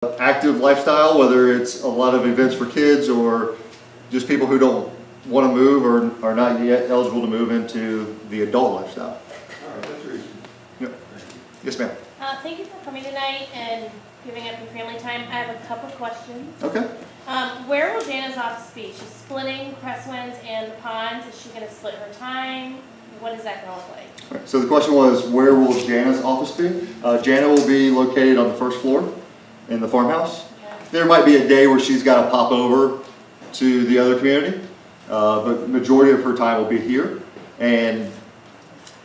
active lifestyle, whether it's a lot of events for kids or just people who don't want to move or are not yet eligible to move into the adult lifestyle. Yep. Yes, ma'am. Thank you for coming tonight and giving up your family time. I have a couple of questions. Okay. Where will Jana's office be? She's splitting Crestwinds and the Ponds. Is she going to split her time? What is that going to look like? All right, so the question was, where will Jana's office be? Jana will be located on the first floor in the farmhouse. Okay. There might be a day where she's got to pop over to the other community, but the majority of her time will be here. And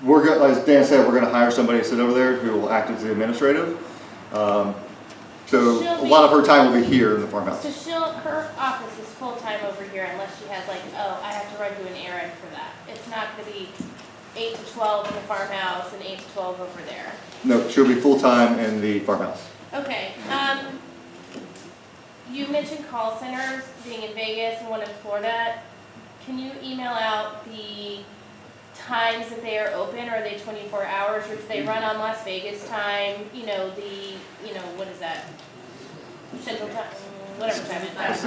we're going, as Dan said, we're going to hire somebody to sit over there who will act as the administrative. So a lot of her time will be here in the farmhouse. So her office is full-time over here unless she has like, oh, I have to run you an errand for that. It's not going to be 8 to 12 in the farmhouse and 8 to 12 over there. No, she'll be full-time in the farmhouse. Okay. You mentioned call centers being in Vegas and one in Florida. Can you email out the times that they are open? Are they 24 hours or do they run on Las Vegas time? You know, what is that? Central time, whatever time it is.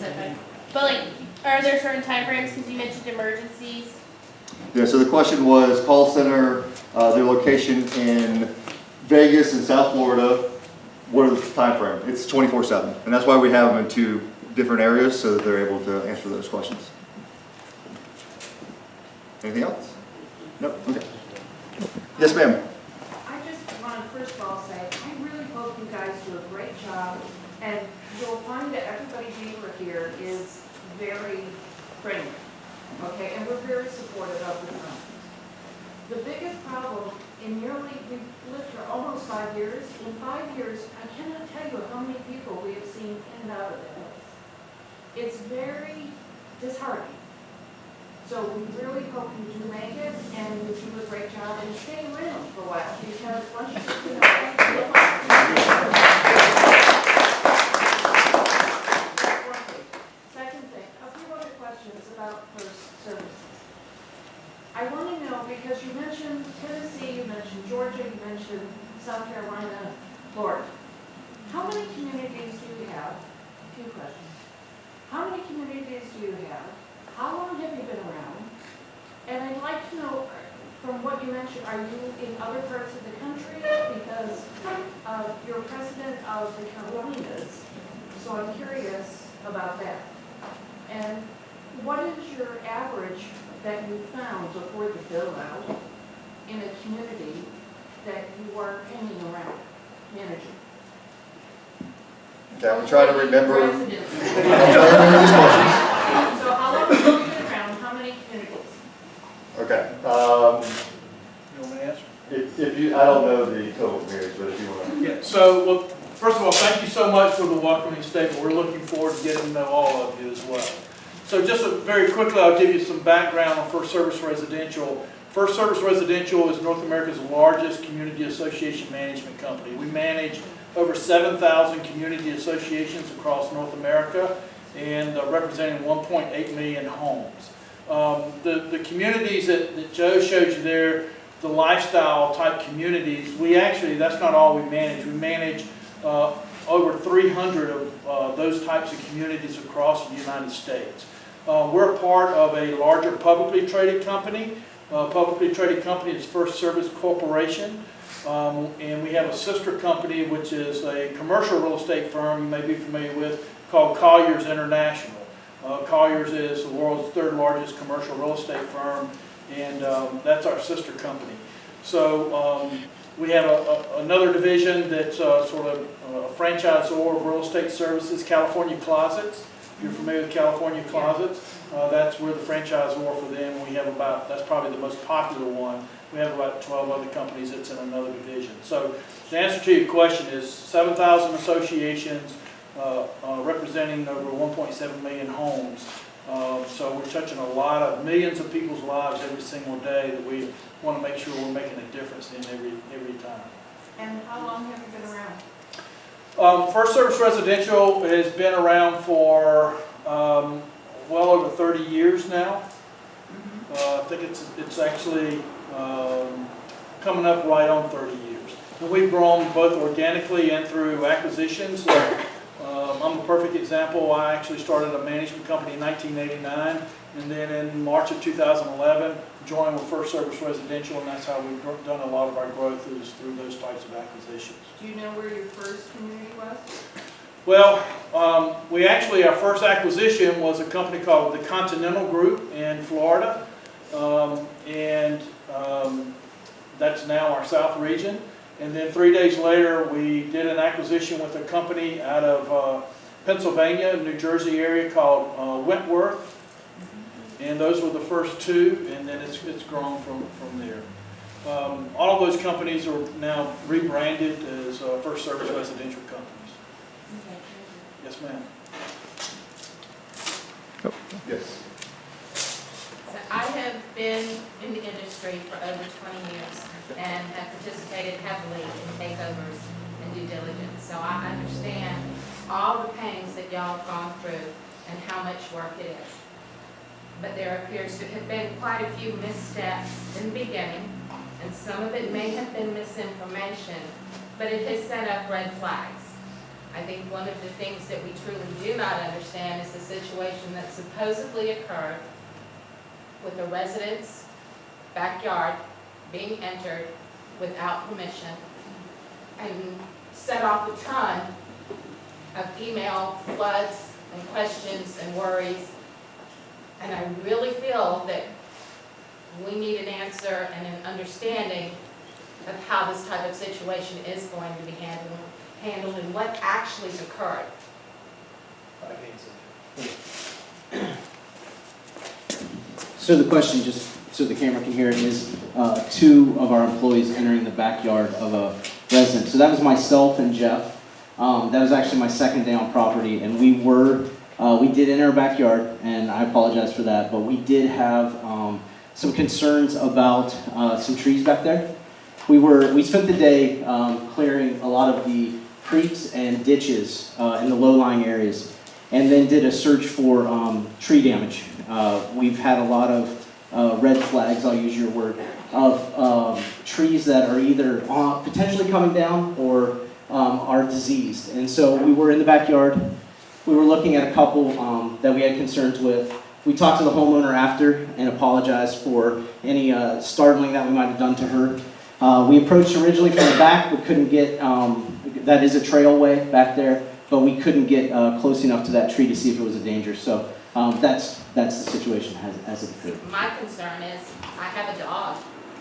Mountain. But like, are there certain time frames? Because you mentioned emergencies. Yeah, so the question was call center, their location in Vegas and South Florida, what is the time frame? It's 24/7, and that's why we have them in 2 different areas so that they're able to answer those questions. Anything else? No? Okay. Yes, ma'am. I just want to first of all say, I really hope you guys do a great job, and you'll find that everybody here is very friendly, okay, and we're very supportive of the town. The biggest problem in we've lived here almost 5 years. In 5 years, I cannot tell you how many people we have seen in and out of the place. It's very disheartening. So we really hope you do make it, and you do a great job, and stay around for a while, because once you get to know Second thing, a few other questions about FirstService. I want to know, because you mentioned Tennessee, you mentioned Georgia, you mentioned South Carolina, Florida. How many communities do you have? A few questions. How many communities do you have? How long have you been around? And I'd like to know, from what you mentioned, are you in other parts of the country? Because you're president of the Carolinas, so I'm curious about that. And what is your average that you found before the build-out in a community that you are hanging around managing? Okay, I'm trying to remember. Residents. These questions. So how long have you been around? How many communities? Okay. You want me to answer? If you, I don't know the total communities, but if you want to. Yeah, so, well, first of all, thank you so much for the welcoming statement. We're looking forward to getting to know all of you as well. So just very quickly, I'll give you some background on FirstService Residential. FirstService Residential is North America's largest community association management company. We manage over 7,000 community associations across North America and representing 1.8 million homes. The communities that Joe showed you there, the lifestyle type communities, that's not all we manage. We manage over 300 of those types of communities across the United States. We're a part of a larger publicly traded company. Publicly traded company is FirstService Corporation. And we have a sister company, which is a commercial real estate firm you may be familiar with, called Colliers International. Colliers is the world's 3rd largest commercial real estate firm, and that's our sister company. So we have another division that's sort of a franchisor of real estate services, California Closets. If you're familiar with California Closets, that's where the franchisor for them. We have that's probably the most popular one. We have about 12 other companies that's in another division. So the answer to your question is 7,000 associations representing over 1.7 million homes. So we're touching a lot of millions of people's lives every single day that we want to make sure we're making a difference in every time. And how long have you been around? FirstService Residential has been around for well over 30 years now. I think it's actually coming up right on 30 years. And we've grown both organically and through acquisitions. I'm a perfect example. I actually started a management company in 1989, and then in March of 2011, joined with FirstService Residential, and that's how we've done a lot of our growth is through those types of acquisitions. Do you know where your first community was? Well, our first acquisition was a company called the Continental Group in Florida, that's now our South region. And then 3 days later, we did an acquisition with a company out of Pennsylvania, New Jersey area called Wentworth. And those were the first two, and then it's grown from there. All of those companies are now rebranded as FirstService Residential companies. Okay, Yes, ma'am. Yes. So I have been in the industry for over 20 years and have participated heavily in takeovers and due diligence. So I understand all the pains that y'all have gone through and how much work it is. But there appears to have been quite a few missteps in the beginning, and some of it may have been misinformation, but it has set up red flags. I think one of the things that we truly do not understand is the situation that supposedly occurred with the resident's backyard being entered without permission and set off a ton of email floods and questions and worries. And I really feel that we need an answer and an understanding of how this type of situation is going to be handled and what actually occurred. So the question, just so the camera can hear it, is two of our employees entering the backyard of a resident. So that was myself and Jeff. That was actually my second day on property, and we did enter our backyard, and I apologize for that, but we did have some concerns about some trees back there. We spent the day clearing a lot of the creeks and ditches in the low-lying areas, and then did a search for tree damage. We've had a lot of red flags, I'll use your word, of trees that are either potentially coming down or are diseased. And so we were in the backyard. We were looking at a couple that we had concerns with. We talked to the homeowner after and apologized for any startling that we might have done to her. We approached originally from the back, but couldn't get, that is a trailway back there, but we couldn't get close enough to that tree to see if it was a danger. So that's the situation as it occurred. My concern is I have a dog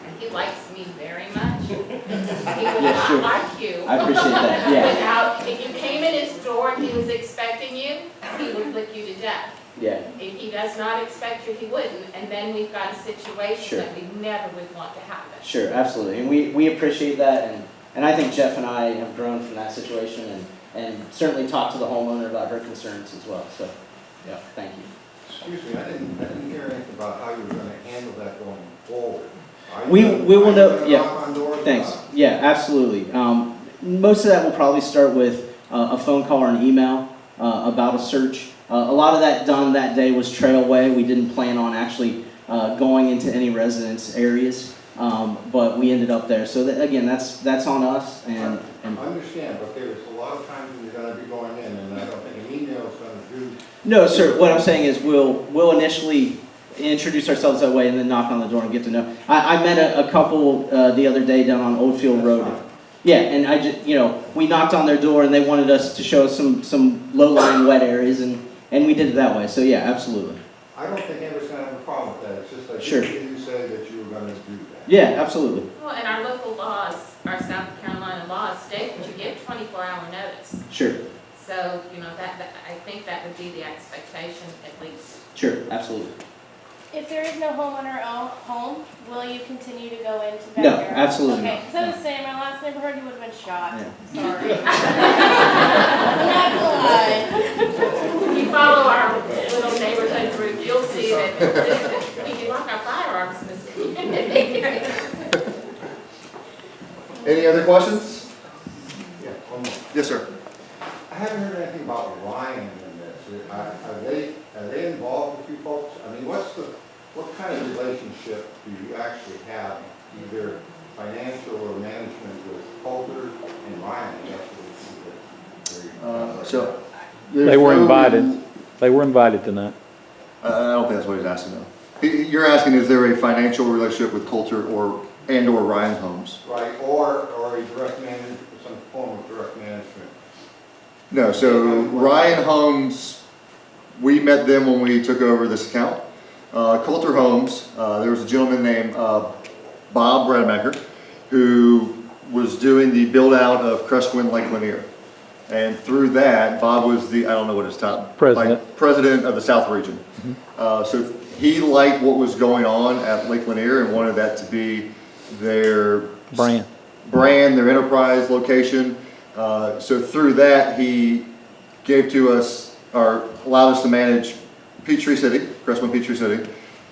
and he likes me very much. He would not sure. like you. I appreciate that, yeah. If you came in his door and he was expecting you, he would lick you to death. Yeah. If he does not expect you, he wouldn't, and then we've got a situation Sure. that we never would want to happen. Sure, absolutely. And we appreciate that, and I think Jeff and I have grown from that situation and certainly talked to the homeowner about her concerns as well. So, yeah, thank you. Excuse me, I didn't hear anything about how you were gonna handle that going forward. We will know, yeah, Knock on doors? thanks. Yeah, absolutely. Most of that will probably start with a phone call or an email about a search. A lot of that done that day was trailway. We didn't plan on actually going into any residence areas, but we ended up there. So that, again, that's on us. And I understand, but there's a lot of times when you're gonna be going in, and I don't think an email is gonna do. no, sir. What I'm saying is we'll initially introduce ourselves that way and then knock on the door and get to know. I met a couple the other day down on Oldfield Road. That's fine. Yeah, and I just, we knocked on their door and they wanted us to show us some low-lying wet areas, and we did it that way. So yeah, absolutely. I don't think anybody's gonna have a problem with that, it's just that Sure. you say that you were gonna do that. Yeah, absolutely. Well, and our local laws, our South Carolina laws state that you give 24-hour notice. Sure, So, that I think that would be the expectation at least. sure, absolutely. If there is no homeowner home, will you continue to go into that No, area? absolutely Okay, not. because I was saying, my last neighborhood, you would have been shot. Yeah. Sorry. I'm not gonna lie. If you follow our little neighborhood group, you'll see that we do like our firearms. Any other questions? Yeah, one more. Yes, sir. I haven't heard anything about Ryan in this. Are they involved with you folks? I mean, what kind of relationship do you actually have, either financial or management with Coulter and Ryan, that's what So. They there's were no- invited. They were invited tonight. I don't think that's what he's asking though. You're asking, is there a financial relationship with Coulter or Ryan Homes? right, or a direct management, some form of direct management. No, so Ryan Homes, we met them when we took over this account. Coulter Homes, there was a gentleman named Bob Rademacher who was doing the build out of Crestwind Lake Lanier. And through that, Bob was the, I don't know what his top. President. like, president of the South region. So he liked what was going on at Lake Lanier and wanted that to be their Brand. their enterprise location. So through that, he gave to us, or allowed us to manage Peachtree City, Crestwind Peachtree City,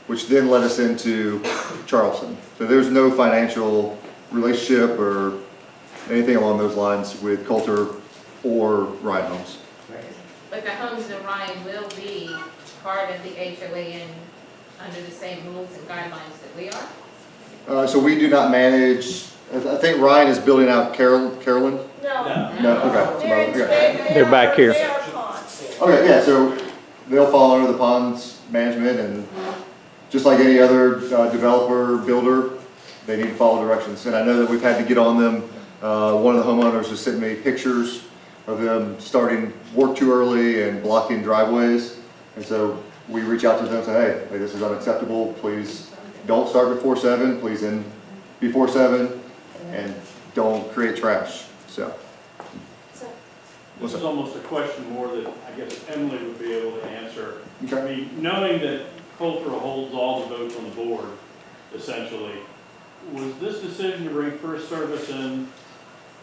which then led us into Charleston. So there's no financial relationship or anything along those lines with Coulter or Ryan Homes. But the homes in Ryan will be part of the HOA and under the same rules and guidelines that we are? So we do not manage, I think Ryan is building out Carolyn? No. No, okay. Okay. They're back here. They are Ponds. Okay, yeah, so they'll fall under the Ponds management and just like any other developer, builder, they need to follow directions. And I know that we've had to get on them. One of the homeowners has sent me pictures of them starting work too early and blocking driveways. And so we reach out to them and say, hey, this is unacceptable. Please don't start before 7, please end before 7, and don't create trash, so. This is almost a question more that I guess Emily would be able to answer. Okay. I mean, knowing that Coulter holds all the votes on the board, essentially, was this decision to bring FirstService in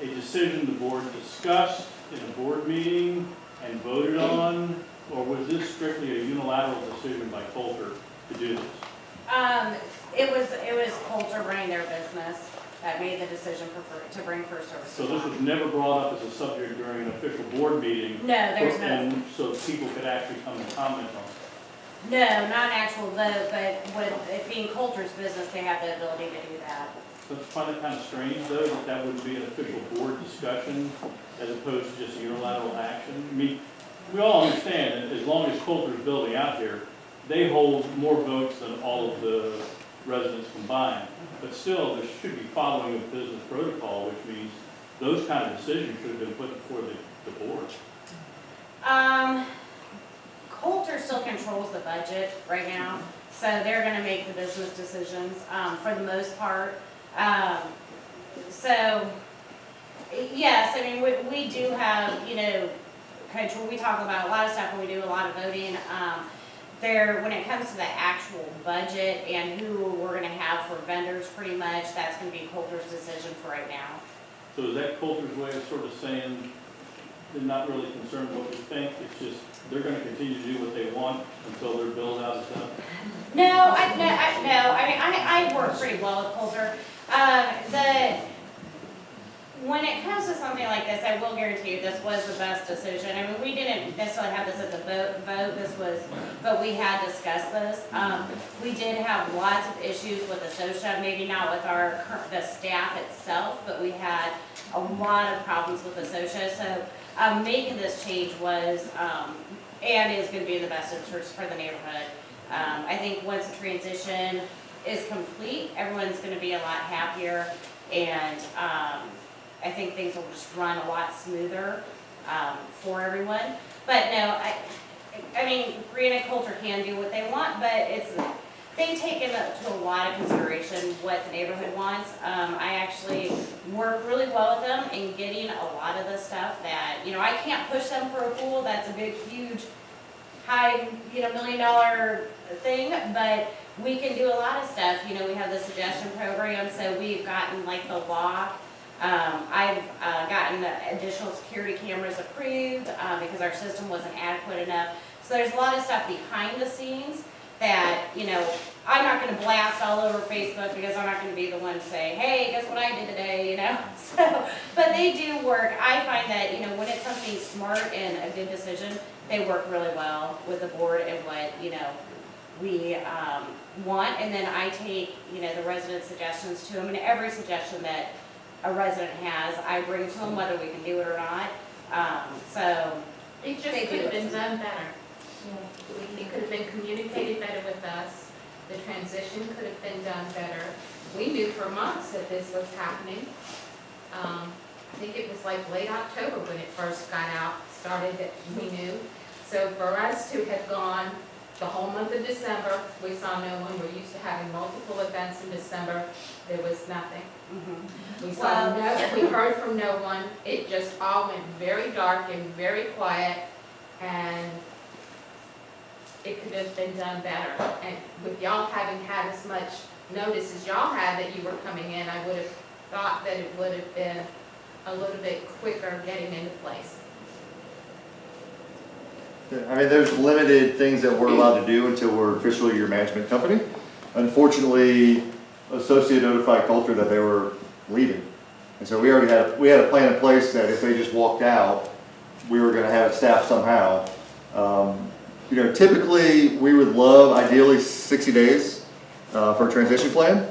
a decision the board discussed in a board meeting and voted on, or was this strictly a unilateral decision by Coulter to do this? It was Coulter running their business that made the decision to bring FirstService. So this was never brought up as a subject during an official board meeting? No, there's no. And so people could actually come and comment on it? No, not an actual vote, but with it being Coulter's business, they have the ability to do that. So it's kind of strange though, that that would be an official board discussion as opposed to just unilateral action. I mean, we all understand that as long as Coulter's building out here, they hold more votes than all of the residents combined. But still, there should be following of business protocol, which means those kind of decisions should have been put before the board. Coulter still controls the budget right now, so they're gonna make the business decisions, for the most part. So, yes, I mean, we do have, control, we talk about a lot of stuff when we do a lot of voting. When it comes to the actual budget and who we're gonna have for vendors, pretty much, that's gonna be Coulter's decision for right now. So is that Coulter's way of sort of saying they're not really concerned what we think, it's just they're gonna continue to do what they want until their build out is done? No, I work pretty well with Coulter. When it comes to something like this, I will guarantee you this was the best decision. I mean, we didn't necessarily have this as a vote, but we had discussed this. We did have lots of issues with Associa, maybe not with the staff itself, but we had a lot of problems with Associa. So making this change was, and is gonna be in the best interest for the neighborhood. I think once the transition is complete, everyone's gonna be a lot happier, and I think things will just run a lot smoother for everyone. But no, I mean, granted, Coulter can do what they want, but they take into a lot of consideration what the neighborhood wants. I actually work really well with them in getting a lot of the stuff that, I can't push them for a pool. That's a big, huge, high, $1 million thing, but we can do a lot of stuff. We have the suggestion program, so we've gotten like the lock. I've gotten additional security cameras approved because our system wasn't adequate enough. So there's a lot of stuff behind the scenes that, I'm not going to blast all over Facebook because I'm not going to be the one to say, hey, guess what I did today, So, but they do work. I find that, when it's something smart and a good decision, they work really well with the board and what, we want, and then I take, the resident suggestions to them, and every suggestion that a resident has, I bring to them, whether we can do it or not. So, It just They could do have it. been done better. It could have been communicated better with us. The transition could have been done better. We knew for months that this was happening. I think it was like late October when it first started that we knew. So for us to have gone the whole month of December, we saw no one. We're used to having multiple events in December. There was nothing. We saw we heard from no one. It just all went very dark and very quiet, and it could have been done better. And with y'all having had as much notice as y'all had that you were coming in, I would have thought that it would have been a little bit quicker getting into place. I mean, there's limited things that we're allowed to do until we're officially your management company. Unfortunately, Associate notified Coulter that they were leaving. And so we had a plan in place that if they just walked out, we were gonna have it staffed somehow. Typically, we would love ideally 60 days for a transition plan.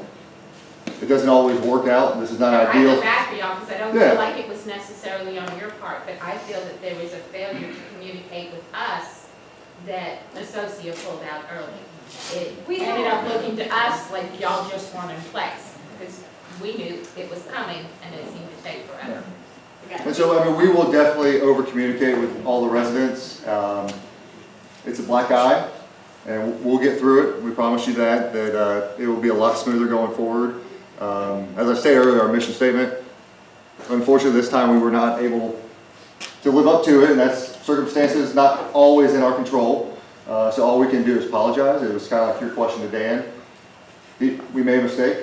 It doesn't always work out, this is not I ideal. feel bad for y'all because I don't Yeah. feel like it was necessarily on your part, but I feel that there was a failure to communicate with us that Associate pulled out early. We It ended have- up looking to us like y'all just weren't in place because we knew it was coming and it seemed to take forever. And so, I mean, we will definitely over-communicate with all the residents. It's a black eye, and we'll get through it. We promise you that it will be a lot smoother going forward. As I stated earlier, our mission statement, unfortunately, this time we were not able to live up to it, and that's circumstances not always in our control. So all we can do is apologize. It was kind of like your question to Dan. We made a mistake.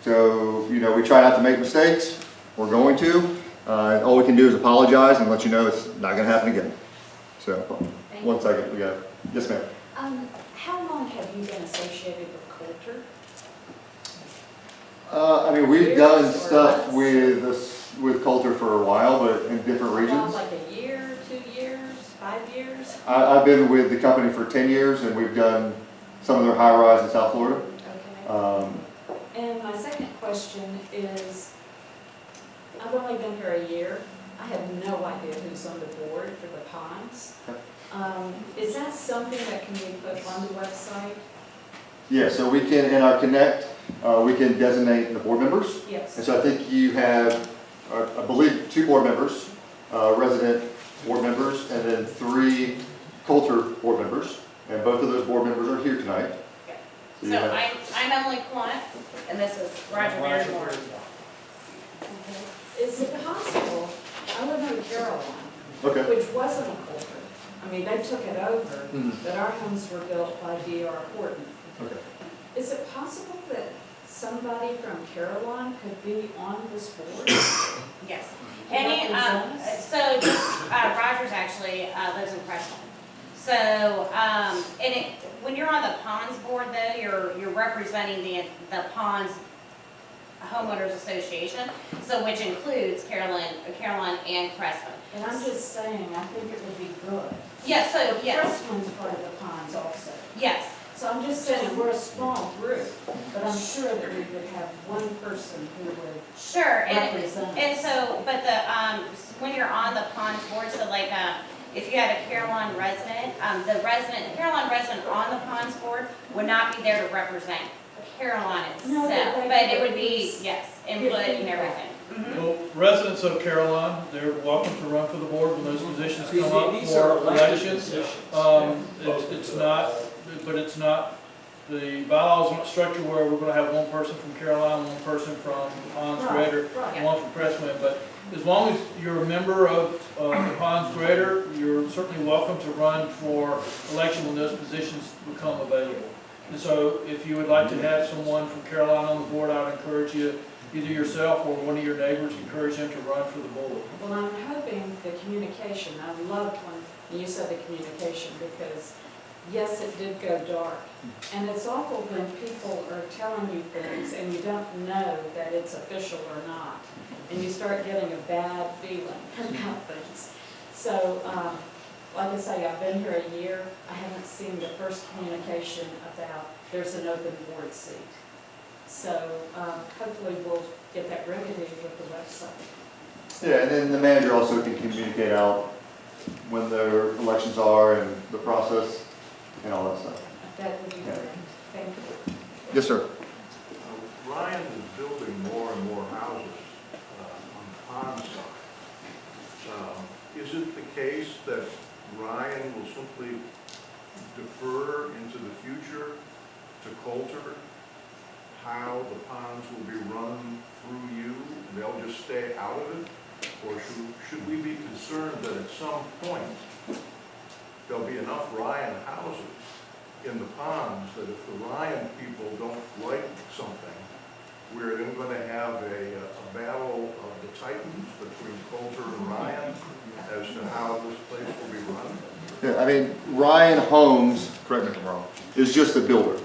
So, we try not to make mistakes. We're going to. All we can do is apologize and let you know it's not going to happen again. So, one second, we got, yes ma'am. How long have you been associated with Coulter? I mean, we've done Years or stuff months? with Coulter for a while, but in different regions. Like a year, 2 years, 5 years? I've been with the company for 10 years, and we've done some of their high-rise in South Florida. Okay. And my second question is, I've only been here a year. I have no idea who's on the board for the Ponds. Is that something that can be put on the website? Yeah, so we can, in our Connect, we can designate the board members. Yes. And so I think you have, I believe, 2 board members, resident board members, and then 3 Coulter board members. And both of those board members are here tonight. so you have- I'm Emily Quant, and this is Roger Barrymore. Is it possible, I live in Caroline, Okay. which wasn't a Coulter. I mean, they took it over, Mhm. but our homes were built by D.R. Horton. Okay. Is it possible that somebody from Caroline could be on this board? Yes. To Any, represent us? so just, Rogers actually lives in Preston. So, when you're on the Ponds board though, you're representing the Ponds Homeowners Association, so which includes Caroline and Preston. And I'm just saying, I think it would be good. Yes, so, The yes, first one's part of the Ponds also. yes. So I'm just saying, we're a small group, but I'm sure that we would have one person who would Sure, represent and us. so, but when you're on the Ponds board, so like, if you had a Caroline resident, the Caroline resident on the Ponds board would not be there to represent Caroline No, itself, but they but could it would at be, least yes, give input and feedback. everything. Mhm. Well, residents of Caroline, they're welcome to run for the board when those positions come up These are for elected elections. positions. It's not, but it's not, the bylaws aren't structured where we're gonna have one person from Caroline, one person from Ponds Right, Greater, right. and one from Crestwind. But as long as you're a member of the Ponds Greater, you're certainly welcome to run for election when those positions become available. And so if you would like to have someone from Caroline on the board, I would encourage you, either yourself or one of your neighbors, encourage them to run for the board. Well, I'm hoping the communication, I loved when you said the communication, because yes, it did go dark. And it's awful when people are telling you things and you don't know that it's official or not. And you start getting a bad feeling about things. So like I say, I've been here a year, I haven't seen the first communication about there's an open board seat. So, hopefully we'll get that remedied with the website. Yeah, and then the manager also can communicate out when their elections are and the process and all that stuff. That would be great. Thank you. Yes, sir. Ryan is building more and more houses on the pond side. Is it the case that Ryan will simply defer into the future to Coulter how the ponds will be run through you, and they'll just stay out of it? Or should we be concerned that at some point there'll be enough Ryan houses in the ponds that if the Ryan people don't like something, we're then going to have a battle of the titans between Coulter and Ryan as to how this place will be run? Yeah, I mean, Ryan Homes, correct me if I'm wrong, is just a builder.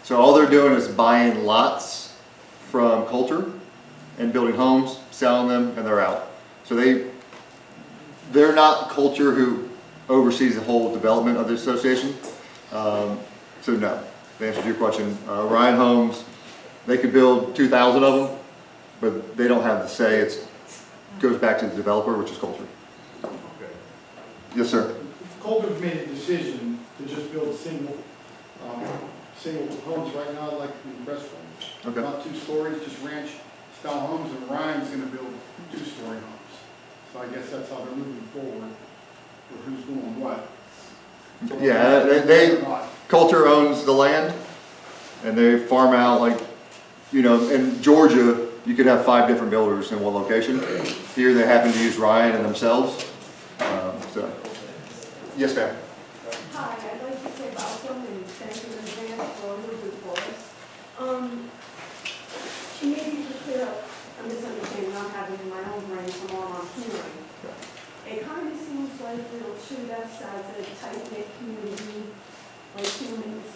So all they're doing is buying lots from Coulter and building homes, selling them, and they're out. So they're not Coulter who oversees the whole development of the association. So no, to answer your question, Ryan Homes, they could build 2,000 of them, but they don't have the say. It goes back to the developer, which is Coulter. Okay. Yes, sir. Coulter's made a decision to just build single homes right now, like in Crestwood. Okay. Not 2 stories, just ranch style homes, and Ryan's gonna build 2-story homes. So I guess that's how they're moving forward, or who's doing what. Yeah, Coulter owns the land, and they farm out, like, you know, in Georgia, you could have 5 different builders in one location. Here, they happen to use Ryan and themselves. So, yes, ma'am. Hi, I'd like to say welcome and thank you in advance for all you do for us. Maybe to clear up a misunderstanding I'm having in my own brain from all I'm hearing. It kind of seems like we'll treat us as a tight-knit community, like humans,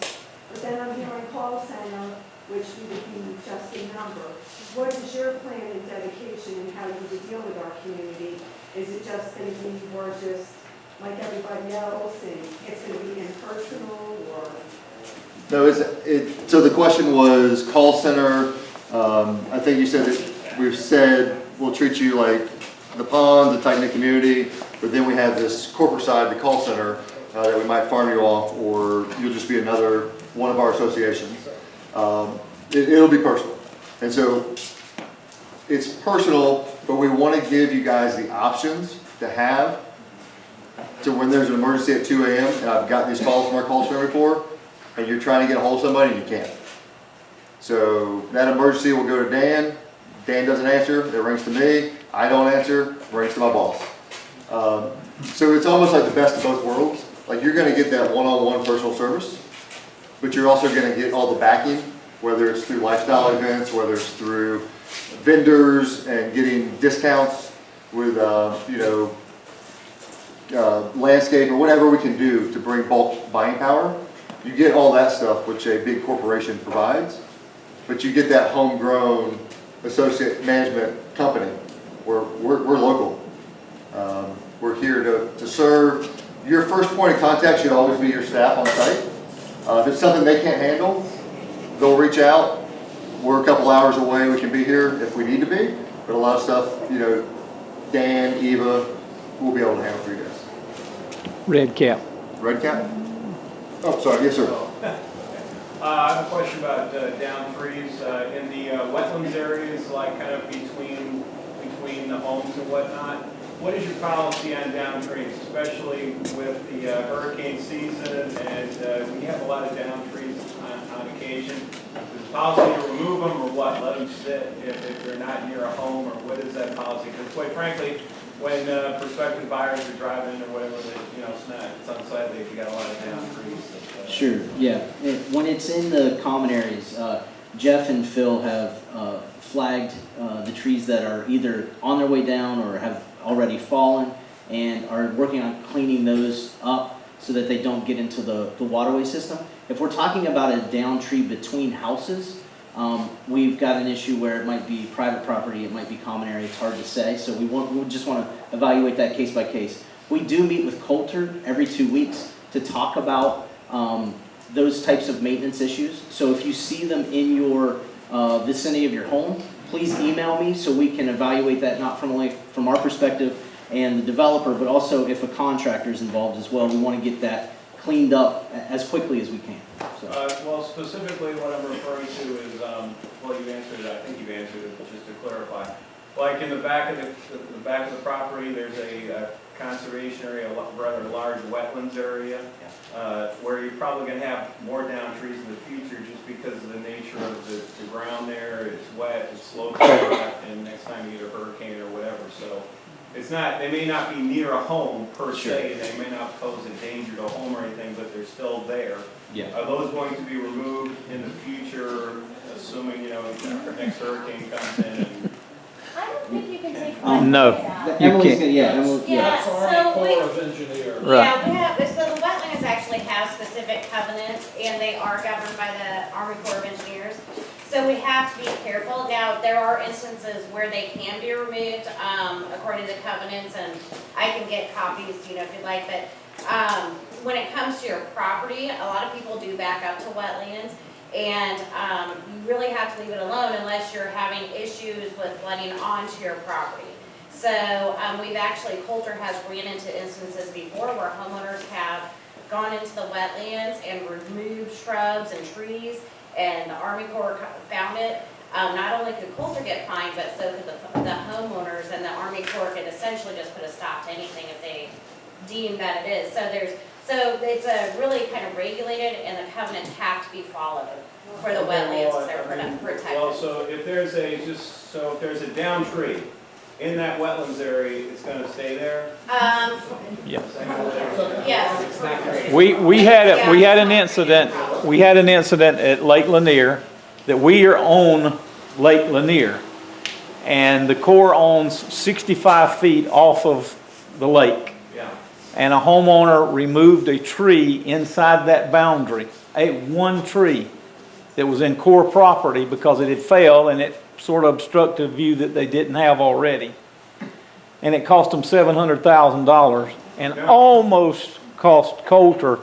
but then I'm hearing call center, which would be just a number. What is your plan and dedication and how you would deal with our community? Is it just going to be more just like everybody else, and it's going to be impersonal, or? No, so the question was call center. I think you said that we've said we'll treat you like the pond, the tight-knit community, but then we have this corporate side, the call center, that we might farm you off, or you'll just be another one of our associations. It'll be personal. And so it's personal, but we want to give you guys the options to have to when there's an emergency at 2 a.m. and I've got these calls from our call center before, and you're trying to get a hold of somebody and you can't. So that emergency will go to Dan. Dan doesn't answer, it rings to me. I don't answer, it rings to my boss. So it's almost like the best of both worlds. Like, you're going to get that one-on-one personal service, but you're also going to get all the backing, whether it's through lifestyle events, whether it's through vendors and getting discounts with, landscape or whatever we can do to bring bulk buying power. You get all that stuff, which a big corporation provides, but you get that homegrown associate management company where we're local. We're here to serve. Your first point of contact should always be your staff on site. If it's something they can't handle, they'll reach out. We're a couple hours away. We can be here if we need to be, but a lot of stuff, Dan, Eva, we'll be able to handle for you guys. Red cap. Red cap? Oh, sorry. Yes, sir. I have a question about down trees in the wetlands areas, like kind of between the homes and whatnot. What is your policy on down trees, especially with the hurricane season, and when you have a lot of down trees on occasion? Is the policy to remove them or what? Let them sit if they're not near a home, or what is that policy? Because quite frankly, when prospective buyers are driving or whatever, it's unsightly if you got a lot of down trees. Sure, yeah. When it's in the common areas, Jeff and Phil have flagged the trees that are either on their way down or have already fallen, and are working on cleaning those up so that they don't get into the waterway system. If we're talking about a down tree between houses, we've got an issue where it might be private property, it might be common area, it's hard to say, so we just want to evaluate that case by case. We do meet with Coulter every 2 weeks to talk about those types of maintenance issues. So if you see them in your vicinity of your home, please email me so we can evaluate that not from only from our perspective and the developer, but also if a contractor is involved as well. We want to get that cleaned up as quickly as we can. So. Well, specifically what I'm referring to is, well, you answered it, I think you've answered it, but just to clarify. Like in the back of the back of the property, there's a conservation area, a rather large wetlands area, where you're probably going to have more down trees in the future just because of the nature of the ground there. It's wet, it's sloped, and next time you get a hurricane or whatever. So it's not, they may not be near a home per se, and they may not pose a danger to a home or anything, but they're still there. Yeah. Are those going to be removed in the future, assuming, our next hurricane comes in and I don't think you can take. No. Emily's gonna, yeah, Yeah, so we, Corps of Engineers. Right. yeah, we have, so the wetlands actually have specific covenants, and they are governed by the Army Corps of Engineers. So we have to be careful. Now, there are instances where they can be removed, according to the covenants, and I can get copies, if you'd like, but, when it comes to your property, a lot of people do back up to wetlands, and, you really have to leave it alone unless you're having issues with flooding onto your property. So, we've actually, Coulter has ran into instances before where homeowners have gone into the wetlands and removed shrubs and trees, and the Army Corps found it. Not only could Coulter get fined, but so could the homeowners, and the Army Corps could essentially just put a stop to anything if they deem that it is. So it's a really kind of regulated, and the covenants have to be followed for the wetlands as they're protected. well, so if there's a down tree in that wetlands area, it's going to stay there? Yes. We had an incident at Lake Lanier, that we are on Lake Lanier. And the Corps owns 65 feet off of the lake. Yeah. And a homeowner removed a tree inside that boundary, one tree that was in Corps property because it had failed and it sort of obstructed a view that they didn't have already. And it cost them $700,000 and almost cost Coulter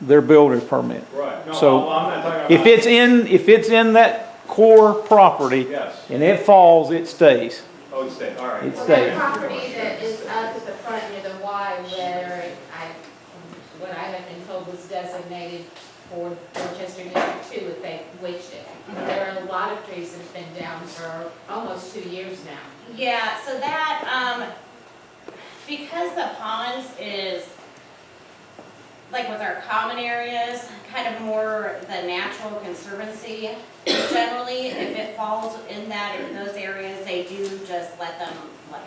their building permit. Right. No, So I'm not talking about. if it's in that Corps property Yes. and it falls, it stays. Oh, it stayed, all right. It Well, stays. that property that is up at the front near the Y where what I have been told was designated for Dorchester District 2 if they wished it. There are a lot of trees that have been down for almost 2 years now. Yeah, so that, because the ponds is, like with our common areas, kind of more the natural conservancy, generally, if it falls in those areas, they do just let them lay.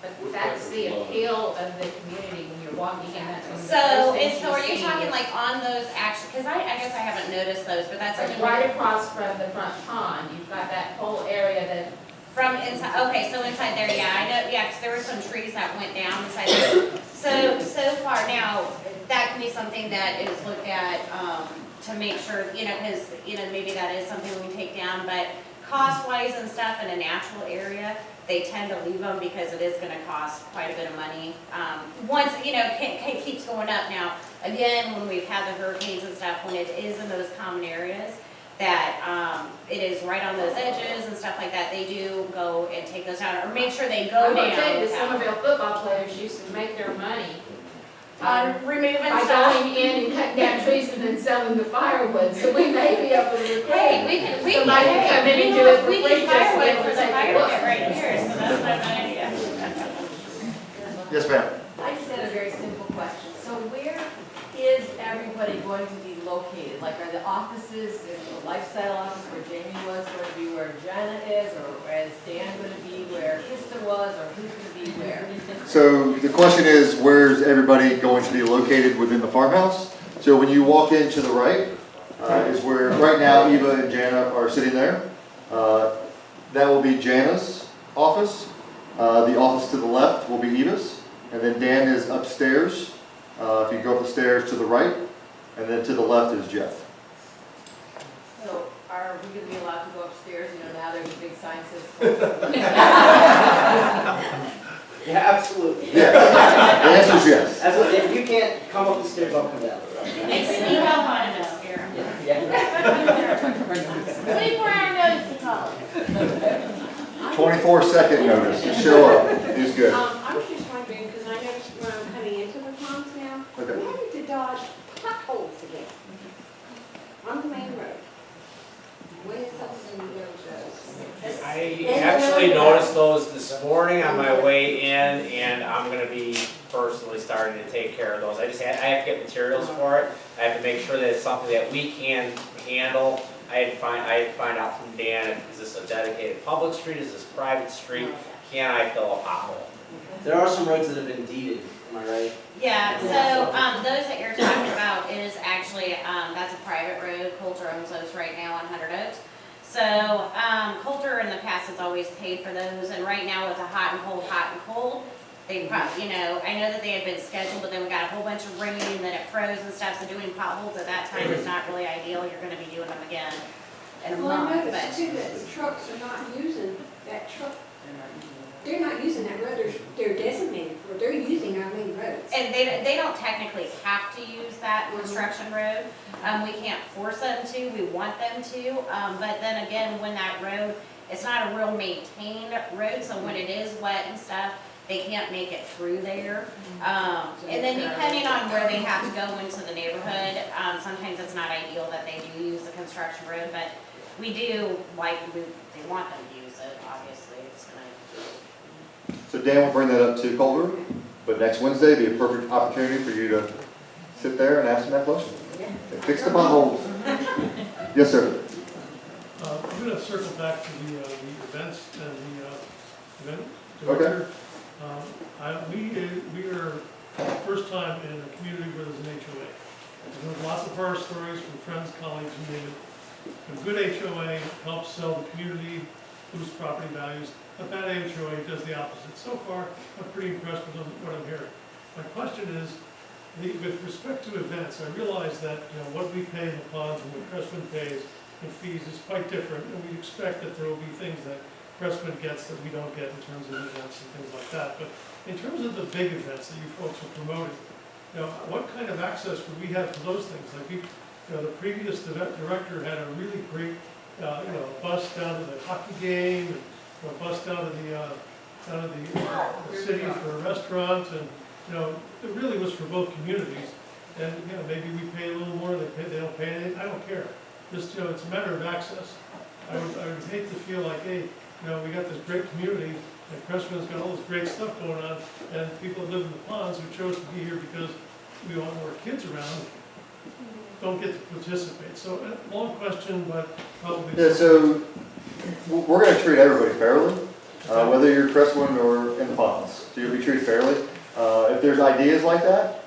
But that's the appeal of the community when you're walking in that. So, are you talking like on those because I guess I haven't noticed those, but that's Like right across from the front pond, you've got that whole area that. From inside, okay, so inside there, yeah, I know, yeah, because there were some trees that went down inside there. So far now, that can be something that is looked at, to make sure, because, maybe that is something we can take down, but cost-wise and stuff in a natural area, they tend to leave them because it is gonna cost quite a bit of money. Once, it keeps going up now. Again, when we've had the hurricanes and stuff, when it is in those common areas, that it is right on those edges and stuff like that, they do go and take those down, or make sure they go I'm gonna down. tell you that some of our football players used to make their money On removing by stuff. going in and cutting down trees and then selling the firewood, so we may be able to replace. Hey, we Somebody can can come in and do it for we free, can just firewood be able for to the take fire a look. pit right here, so that's not an idea. Yes, ma'am. I just had a very simple question. So where is everybody going to be located? Like, are the offices in the lifestyle office where Jamie was going to be where Jenna is, or is Dan going to be where Krista was, or who's going to be where? So the question is, where's everybody going to be located within the farmhouse? So when you walk in to the right, is where, right now, Eva and Jana are sitting there. That will be Jana's office. The office to the left will be Eva's. And then Dan is upstairs. If you go up the stairs to the right, and then to the left is Jeff. So are we going to be allowed to go upstairs? Now there's a big sign that says. Yeah, absolutely. Yeah. answer is yes. If you can't come up the stairs, I'll come down. And sneak up on him and scare him. 24-hour notice to call. 24-second notice, just show up, he's good. I was just wondering, because I noticed when I'm coming into the ponds now, Okay. I'm having to dodge potholes again on the main road. When is something the road goes? I actually noticed those this morning on my way in, and I'm gonna be personally starting to take care of those. I have to get materials for it. I have to make sure that it's something that we can handle. I had to find out from Dan, is this a dedicated public street, is this private street? Can I fill a pothole? There are some roads that have been deeded, am I right? Yeah, so, those that you're talking about is actually, that's a private road. Coulter owns those right now on 100 Oaks. So, Coulter in the past has always paid for those, and right now with the hot and cold, they probably, I know that they had been scheduled, but then we got a whole bunch of rain, and then it froze and stuff, so doing potholes at that time is not really ideal. You're gonna be doing them again in a Well, I month, noticed but. too that the trucks are not using that truck. They're not using that road they're designated for. They're using our main roads. And they don't technically have to use that construction road. We can't force them to, we want them to. But then again, when that road, it's not a real maintained road, so when it is wet and stuff, they can't make it through there. And then depending on where they have to go into the neighborhood, sometimes it's not ideal that they do use the construction road, but we do, they want them to use it, obviously. It's gonna. So Dan will bring that up to Culver, but next Wednesday be a perfect opportunity for you to sit there and ask him that question. And fix the potholes. Yes, sir. I'm going to circle back to the events and the event Okay. director. We are first time in a community where there's an HOA. We've heard lots of horror stories from friends, colleagues, you name it. A good HOA helps sell the community, boosts property values. A bad HOA does the opposite. So far, I'm pretty impressed with what I'm hearing. My question is, with respect to events, I realize that what we pay in the ponds and what Crestman pays in fees is quite different, and we expect that there will be things that Crestman gets that we don't get in terms of events and things like that. But in terms of the big events that you folks are promoting, what kind of access would we have to those things? Like the previous director had a really great, bus down to the hockey game, and a bus down to the city for a restaurant, and it really was for both communities. And maybe we pay a little more, they don't pay anything. I don't care. Just it's a matter of access. I would hate to feel like, hey, we got this great community, and Crestman's got all this great stuff going on, and people that live in the ponds who chose to be here because we want more kids around don't get to participate. So long question, but probably. Yeah, so we're going to treat everybody fairly, whether you're Crestwood or in the ponds. So you'll be treated fairly. If there's ideas like that,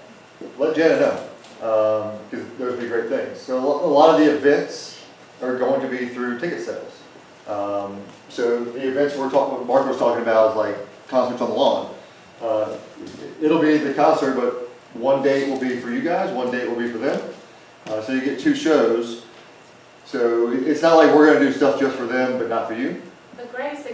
let Jenna know, because those would be great things. So a lot of the events are going to be through ticket sales. So the events Mark was talking about is like concerts on the lawn. It'll be the concert, but one date will be for you guys, one date will be for them. So you get two shows. So it's not like we're going to do stuff just for them, but not for you. The greatest